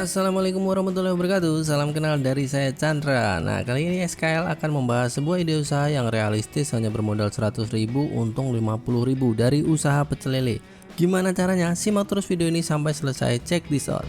Assalamualaikum warahmatullahi wabarakatuh. Salam kenal dari saya Chandra. Nah, kali ini SKL akan membahas sebuah ide usaha yang realistis, hanya bermodal 100.000, untung 50.000 dari usaha pecel lele. Gimana caranya? Simak terus video ini sampai selesai. Check this out.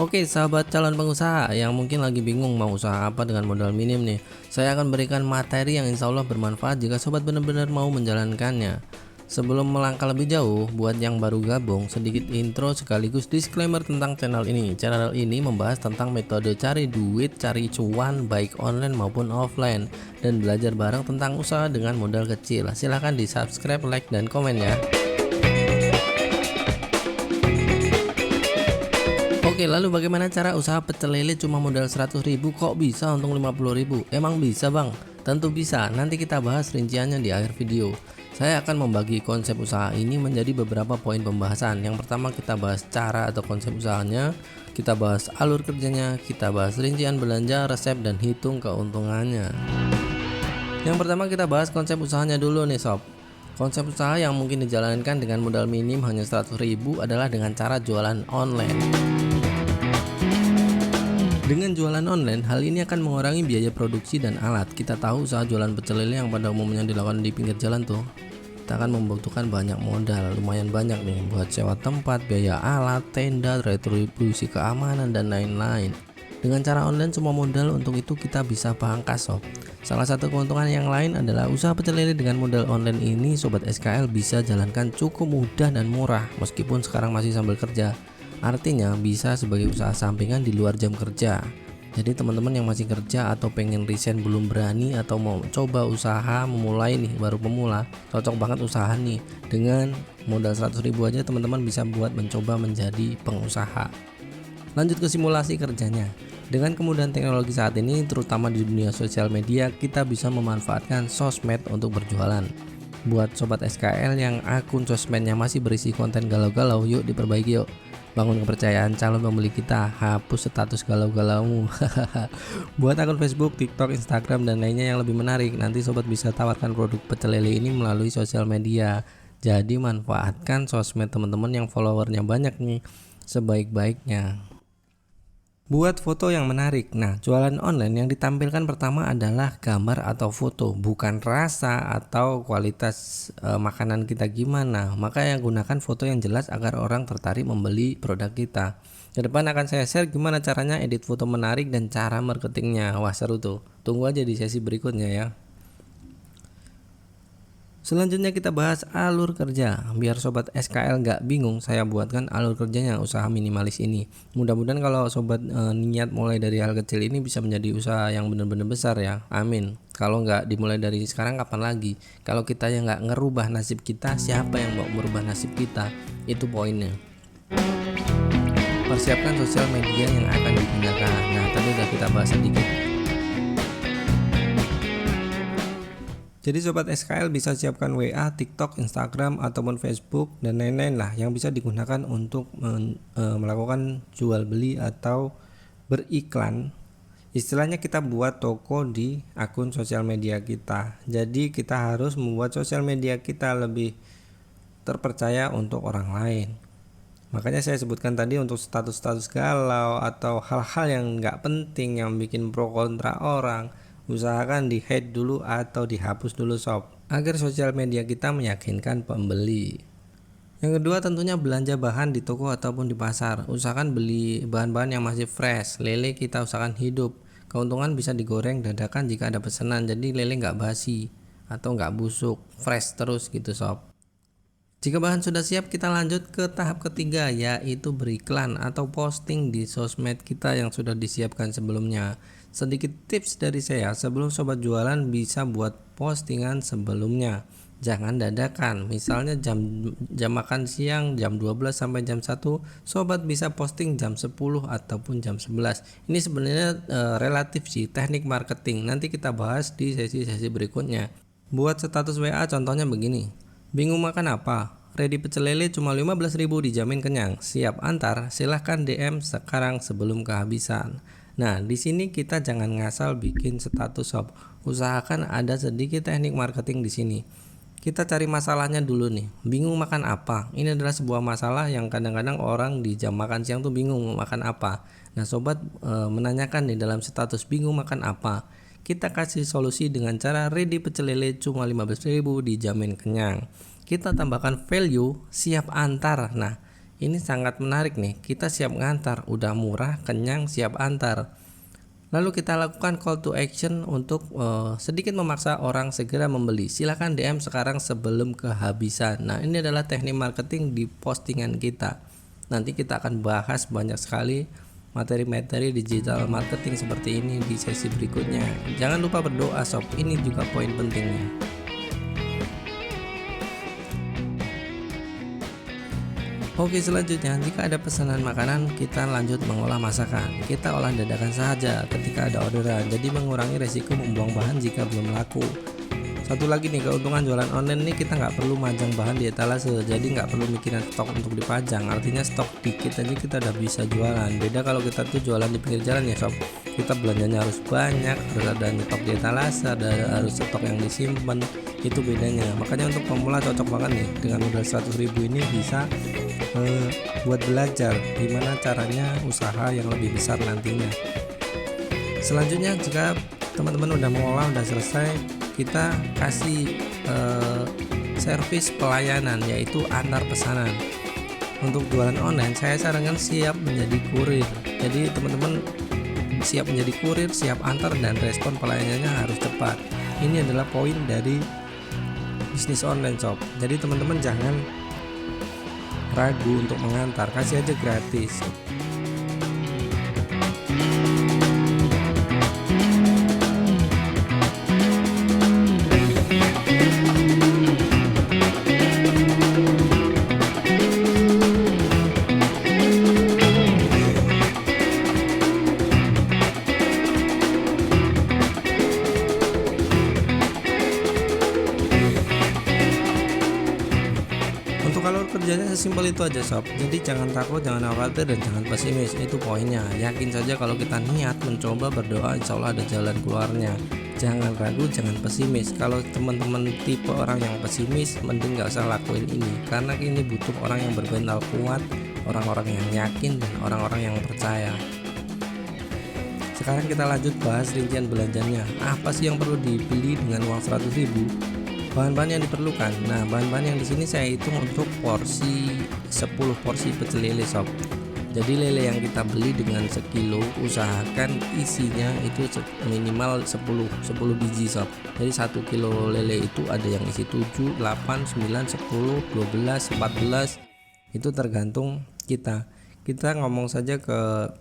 Oke, sahabat calon pengusaha yang mungkin lagi bingung mau usaha apa dengan modal minim nih. Saya akan berikan materi yang insya Allah bermanfaat jika sobat benar-benar mau menjalankannya. Sebelum melangkah lebih jauh, buat yang baru gabung, sedikit intro sekaligus disclaimer tentang channel ini. Channel ini membahas tentang metode cari duit, cari cuan baik online maupun offline, dan belajar bareng tentang usaha dengan modal kecil. Silahkan di subscribe, like, dan komen ya. Oke, lalu bagaimana cara usaha pecel lele cuma modal 100.000 kok bisa untung 50.000? Emang bisa bang? Tentu bisa, nanti kita bahas rinciannya di akhir video. Saya akan membagi konsep usaha ini menjadi beberapa poin pembahasan. Yang pertama kita bahas cara atau konsep usahanya, kita bahas alur kerjanya, kita bahas rincian belanja, resep, dan hitung keuntungannya. Yang pertama kita bahas konsep usahanya dulu nih sob. Konsep usaha yang mungkin dijalankan dengan modal minim hanya 100.000 adalah dengan cara jualan online. Dengan jualan online, hal ini akan mengurangi biaya produksi dan alat. Kita tahu usaha jualan pecel lele yang pada umumnya dilakukan di pinggir jalan tuh, kita akan membutuhkan banyak modal, lumayan banyak nih, buat sewa tempat, biaya alat, tenda, retribusi keamanan, dan lain-lain. Dengan cara online semua modal untuk itu kita bisa pangkas sob. Salah satu keuntungan yang lain adalah usaha pecel lele dengan modal online ini sobat SKL bisa jalankan cukup mudah dan murah meskipun sekarang masih sambil kerja. Artinya bisa sebagai usaha sampingan di luar jam kerja. Jadi teman-teman yang masih kerja atau pengen resign belum berani atau mau coba usaha memulai nih, baru pemula, cocok banget usaha nih. Dengan modal 100.000 aja teman-teman bisa buat mencoba menjadi pengusaha. Lanjut ke simulasi kerjanya. Dengan kemudahan teknologi saat ini, terutama di dunia sosial media, kita bisa memanfaatkan sosmed untuk berjualan. Buat sobat SKL yang akun sosmednya masih berisi konten galau-galau, yuk diperbaiki yuk. Bangun kepercayaan calon pembeli kita, hapus status galau-galaumu. Buat akun Facebook, TikTok, Instagram, dan lainnya yang lebih menarik, nanti sobat bisa tawarkan produk pecel lele ini melalui sosial media. Jadi manfaatkan sosmed teman-teman yang followernya banyak nih sebaik-baiknya. Buat foto yang menarik. Nah, jualan online yang ditampilkan pertama adalah gambar atau foto, bukan rasa atau kualitas makanan kita gimana. Maka yang gunakan foto yang jelas agar orang tertarik membeli produk kita. Ke depan akan saya share gimana caranya edit foto menarik dan cara marketingnya. Wah, seru tuh. Tunggu aja di sesi berikutnya ya. Selanjutnya kita bahas alur kerja. Biar sobat SKL nggak bingung, saya buatkan alur kerjanya usaha minimalis ini. Mudah-mudahan kalau sobat niat mulai dari hal kecil ini bisa menjadi usaha yang benar-benar besar ya. Amin. Kalau nggak dimulai dari sekarang kapan lagi? Kalau kita yang nggak ngerubah nasib kita, siapa yang mau merubah nasib kita? Itu poinnya. Persiapkan sosial media yang akan digunakan. Nah, tadi udah kita bahas sedikit. Jadi sobat SKL bisa siapkan WA, TikTok, Instagram, ataupun Facebook dan lain-lain lah yang bisa digunakan untuk melakukan jual beli atau beriklan. Istilahnya kita buat toko di akun sosial media kita. Jadi kita harus membuat sosial media kita lebih terpercaya untuk orang lain. Makanya saya sebutkan tadi untuk status-status galau atau hal-hal yang nggak penting yang bikin pro kontra orang, usahakan di hide dulu atau dihapus dulu sob, agar sosial media kita meyakinkan pembeli. Yang kedua tentunya belanja bahan di toko ataupun di pasar. Usahakan beli bahan-bahan yang masih fresh. Lele kita usahakan hidup. Keuntungan bisa digoreng dadakan jika ada pesanan, jadi lele nggak basi atau nggak busuk, fresh terus gitu sob. Jika bahan sudah siap, kita lanjut ke tahap ketiga, yaitu beriklan atau posting di sosmed kita yang sudah disiapkan sebelumnya. Sedikit tips dari saya, sebelum sobat jualan bisa buat postingan sebelumnya. Jangan dadakan, misalnya jam makan siang jam 12 sampai jam 1, sobat bisa posting jam 10 ataupun jam 11. Ini sebenarnya relatif sih, teknik marketing. Nanti kita bahas di sesi-sesi berikutnya. Buat status WA contohnya begini. Bingung makan apa? Ready pecel lele cuma 15.000 dijamin kenyang. Siap antar? Silahkan DM sekarang sebelum kehabisan. Nah, di sini kita jangan ngasal bikin status sob. Usahakan ada sedikit teknik marketing di sini. Kita cari masalahnya dulu nih. Bingung makan apa? Ini adalah sebuah masalah yang kadang-kadang orang di jam makan siang tuh bingung mau makan apa. Nah, sobat menanyakan nih dalam status bingung makan apa. Kita kasih solusi dengan cara ready pecel lele cuma 15.000 dijamin kenyang. Kita tambahkan value siap antar. Nah, ini sangat menarik nih. Kita siap ngantar, udah murah, kenyang, siap antar. Lalu kita lakukan call to action untuk sedikit memaksa orang segera membeli. Silahkan DM sekarang sebelum kehabisan. Nah, ini adalah teknik marketing di postingan kita. Nanti kita akan bahas banyak sekali materi-materi digital marketing seperti ini di sesi berikutnya. Jangan lupa berdoa sob, ini juga poin pentingnya. Oke, selanjutnya jika ada pesanan makanan, kita lanjut mengolah masakan. Kita olah dadakan saja ketika ada orderan, jadi mengurangi resiko membuang bahan jika belum laku. Satu lagi nih, keuntungan jualan online nih, kita nggak perlu majang bahan di etalase, jadi nggak perlu mikirin stok untuk dipajang. Artinya stok dikit aja kita udah bisa jualan. Beda kalau kita tuh jualan di pinggir jalan ya sob, kita belanjanya harus banyak, harus ada stok di etalase, harus stok yang disimpan. Itu bedanya. Makanya untuk pemula cocok banget nih, dengan modal 100.000 ini bisa buat belajar gimana caranya usaha yang lebih besar nantinya. Selanjutnya, jika teman-teman udah mengolah, udah selesai, kita kasih servis pelayanan, yaitu antar pesanan. Untuk jualan online, saya sarankan siap menjadi kurir. Jadi teman-teman siap menjadi kurir, siap antar, dan respon pelayanannya harus cepat. Ini adalah poin dari bisnis online shop. Jadi teman-teman jangan ragu untuk mengantar, kasih aja gratis. Untuk alur kerjanya sesimpel itu aja sob. Jadi jangan takut, jangan khawatir, dan jangan pesimis. Itu poinnya. Yakin saja kalau kita niat mencoba, berdoa, insya Allah ada jalan keluarnya. Jangan ragu, jangan pesimis. Kalau teman-teman tipe orang yang pesimis, mending gak usah lakuin ini, karena ini butuh orang yang bermental kuat, orang-orang yang yakin, dan orang-orang yang percaya. Sekarang kita lanjut bahas rincian belanjanya. Apa sih yang perlu dibeli dengan uang 100.000? Bahan-bahan yang diperlukan. Nah, bahan-bahan yang di sini saya hitung untuk porsi 10 porsi pecel lele sob. Jadi lele yang kita beli dengan sekilo, usahakan isinya itu minimal 10 biji sob. Jadi 1 kilo lele itu ada yang isi 7, 8, 9, 10, 12, 14. Itu tergantung kita. Kita ngomong saja ke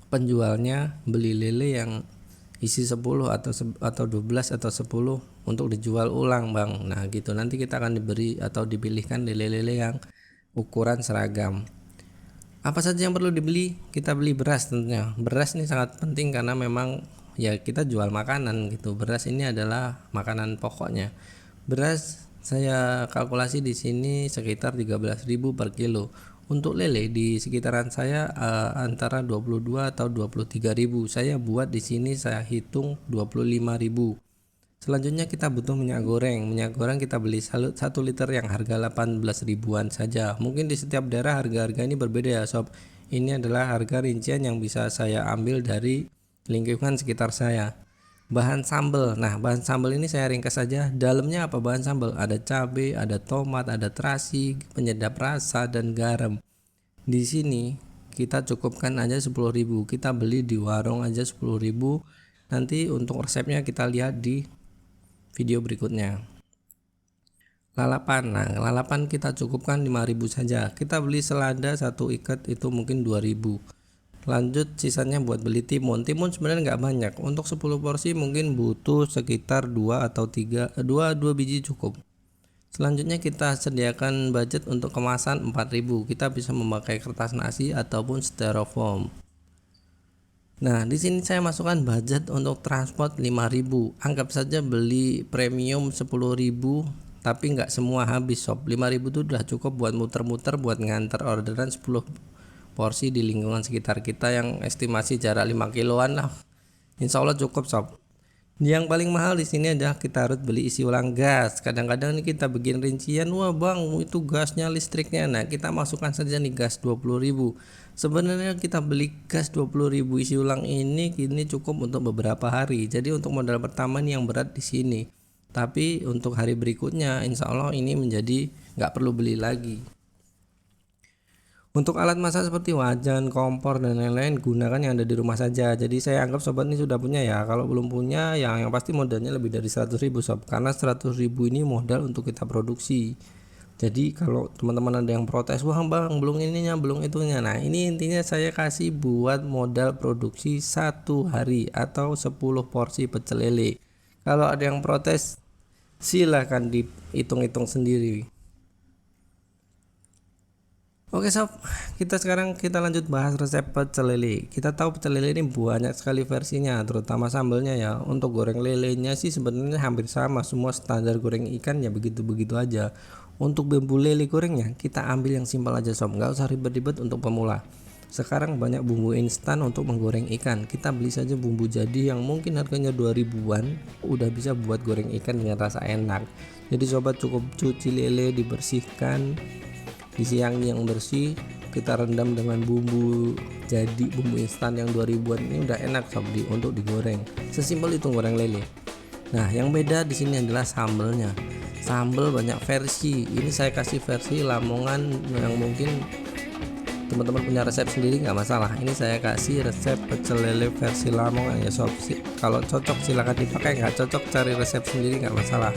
penjualnya, beli lele yang isi 10 atau 12 atau 10 untuk dijual ulang bang. Nah gitu, nanti kita akan diberi atau dipilihkan lele-lele yang ukuran seragam. Apa saja yang perlu dibeli? Kita beli beras tentunya. Beras ini sangat penting karena memang ya kita jual makanan gitu. Beras ini adalah makanan pokoknya. Beras saya kalkulasi di sini sekitar 13.000 per kilo. Untuk lele di sekitaran saya antara 22 atau 23.000. Saya buat di sini saya hitung 25.000. Selanjutnya kita butuh minyak goreng. Minyak goreng kita beli 1 liter yang harga 18 ribuan saja. Mungkin di setiap daerah harga-harga ini berbeda ya sob. Ini adalah harga rincian yang bisa saya ambil dari lingkungan sekitar saya. Bahan sambal. Nah, bahan sambal ini saya ringkas saja. Dalamnya apa bahan sambal? Ada cabai, ada tomat, ada terasi, penyedap rasa, dan garam. Di sini kita cukupkan aja 10.000. Kita beli di warung aja 10.000. Nanti untuk resepnya kita lihat di video berikutnya. Lalapan. Nah, lalapan kita cukupkan 5.000 saja. Kita beli selada 1 ikat itu mungkin 2.000. Lanjut sisanya buat beli timun. Timun sebenarnya nggak banyak. Untuk 10 porsi mungkin butuh sekitar 2 atau 3, 2 biji cukup. Selanjutnya kita sediakan budget untuk kemasan 4.000. Kita bisa memakai kertas nasi ataupun styrofoam. Nah, di sini saya masukkan budget untuk transport 5.000. Anggap saja beli premium 10.000, tapi nggak semua habis sob. 5.000 itu udah cukup buat muter-muter, buat nganter orderan 10 porsi di lingkungan sekitar kita yang estimasi jarak 5 kiloan lah. Insya Allah cukup sob. Yang paling mahal di sini adalah kita harus beli isi ulang gas. Kadang-kadang nih kita bikin rincian, wah bang itu gasnya listriknya. Nah kita masukkan saja nih gas 20.000. Sebenarnya kita beli gas 20.000 isi ulang ini kini cukup untuk beberapa hari. Jadi untuk modal pertama nih yang berat di sini. Tapi untuk hari berikutnya insya Allah ini menjadi nggak perlu beli lagi. Untuk alat masak seperti wajan, kompor dan lain-lain gunakan yang ada di rumah saja. Jadi saya anggap sobat ini sudah punya ya. Kalau belum punya yang pasti modalnya lebih dari 100.000 sob. Karena 100.000 ini modal untuk kita produksi. Jadi kalau teman-teman ada yang protes, wah bang belum ininya belum itunya. Nah ini intinya saya kasih buat modal produksi 1 hari atau 10 porsi pecel lele. Kalau ada yang protes silahkan dihitung-hitung sendiri. Oke sob, kita lanjut bahas resep pecel lele. Kita tahu pecel lele ini banyak sekali versinya, terutama sambelnya ya. Untuk goreng lelenya sih sebenarnya hampir sama, semua standar goreng ikan ya begitu-begitu aja. Untuk bumbu lele gorengnya kita ambil yang simpel aja sob, nggak usah ribet-ribet untuk pemula. Sekarang banyak bumbu instan untuk menggoreng ikan. Kita beli saja bumbu jadi yang mungkin harganya 2000-an, udah bisa buat goreng ikan dengan rasa enak. Jadi sobat cukup cuci lele, dibersihkan, disiangi yang bersih, kita rendam dengan bumbu jadi bumbu instan yang 2000-an ini udah enak sob untuk digoreng. Sesimpel itu goreng lele. Nah yang beda di sini adalah sambelnya. Sambel banyak versi. Ini saya kasih versi Lamongan yang mungkin teman-teman punya resep sendiri nggak masalah. Ini saya kasih resep pecel lele versi Lamongan ya sob. Kalau cocok silahkan dipakai, nggak cocok cari resep sendiri nggak masalah.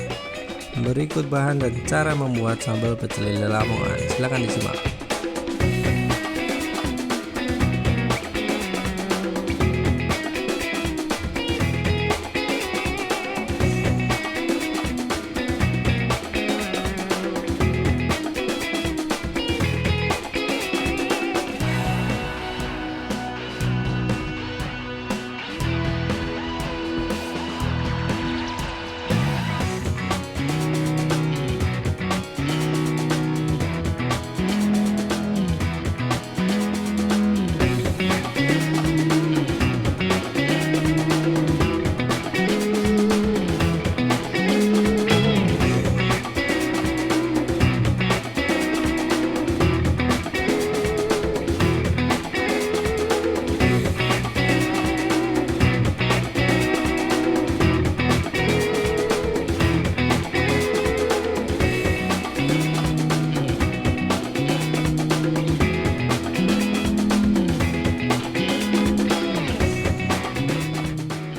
Berikut bahan dan cara membuat sambal pecel lele Lamongan. Silahkan disimak.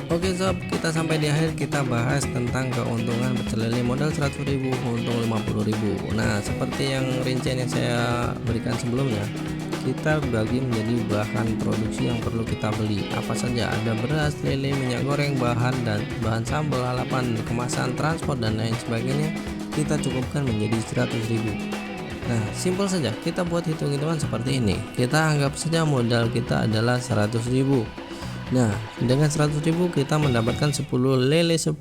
Oke sob, kita sampai di akhir, kita bahas tentang keuntungan pecel lele modal 100.000 untung 50.000. Nah seperti yang rincian yang saya berikan sebelumnya, kita bagi menjadi bahan produksi yang perlu kita beli. Apa saja? Ada beras, lele, minyak goreng, bahan sambal, lalapan, kemasan, transport dan lain sebagainya. Kita cukupkan menjadi 100.000. Nah simpel saja, kita buat hitung-hitungan seperti ini. Kita anggap saja modal kita adalah 100.000. Nah dengan 100.000 kita mendapatkan 10 lele 10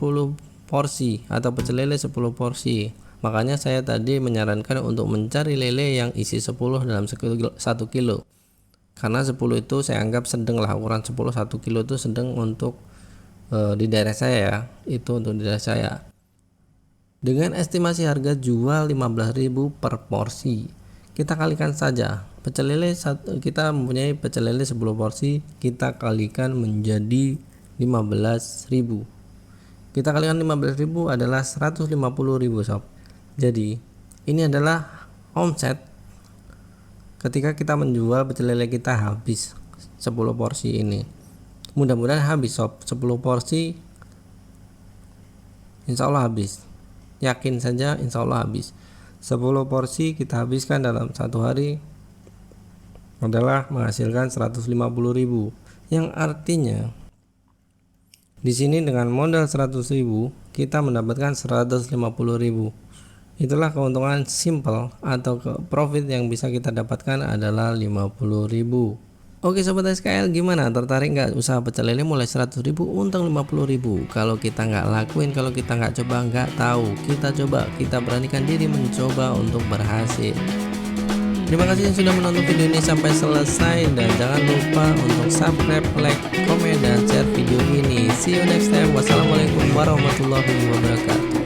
porsi atau pecel lele 10 porsi. Makanya saya tadi menyarankan untuk mencari lele yang isi 10 dalam 1 kilo. Karena 10 itu saya anggap sedang lah, ukuran 10 1 kilo itu sedang untuk di daerah saya ya. Itu untuk di daerah saya. Dengan estimasi harga jual 15.000 per porsi. Kita kalikan saja. Pecel lele kita mempunyai pecel lele 10 porsi, kita kalikan menjadi 15.000. Kita kalikan 15.000 adalah 150.000 sob. Jadi ini adalah omset ketika kita menjual pecel lele kita habis 10 porsi ini. Mudah-mudahan habis sob, 10 porsi insya Allah habis. Yakin saja insya Allah habis. 10 porsi kita habiskan dalam 1 hari adalah menghasilkan 150.000, yang artinya di sini dengan modal 100.000 kita mendapatkan 150.000. Itulah keuntungan simple atau profit yang bisa kita dapatkan adalah 50.000. Oke sobat SKL, gimana, tertarik nggak usaha pecel lele mulai 100.000 untung 50.000? Kalau kita nggak lakuin, kalau kita nggak coba nggak tahu. Kita coba, kita beranikan diri mencoba untuk berhasil. Terima kasih yang sudah menonton video ini sampai selesai, dan jangan lupa untuk subscribe, like, komen, dan share video ini. See you next time. Wassalamualaikum warahmatullahi wabarakatuh.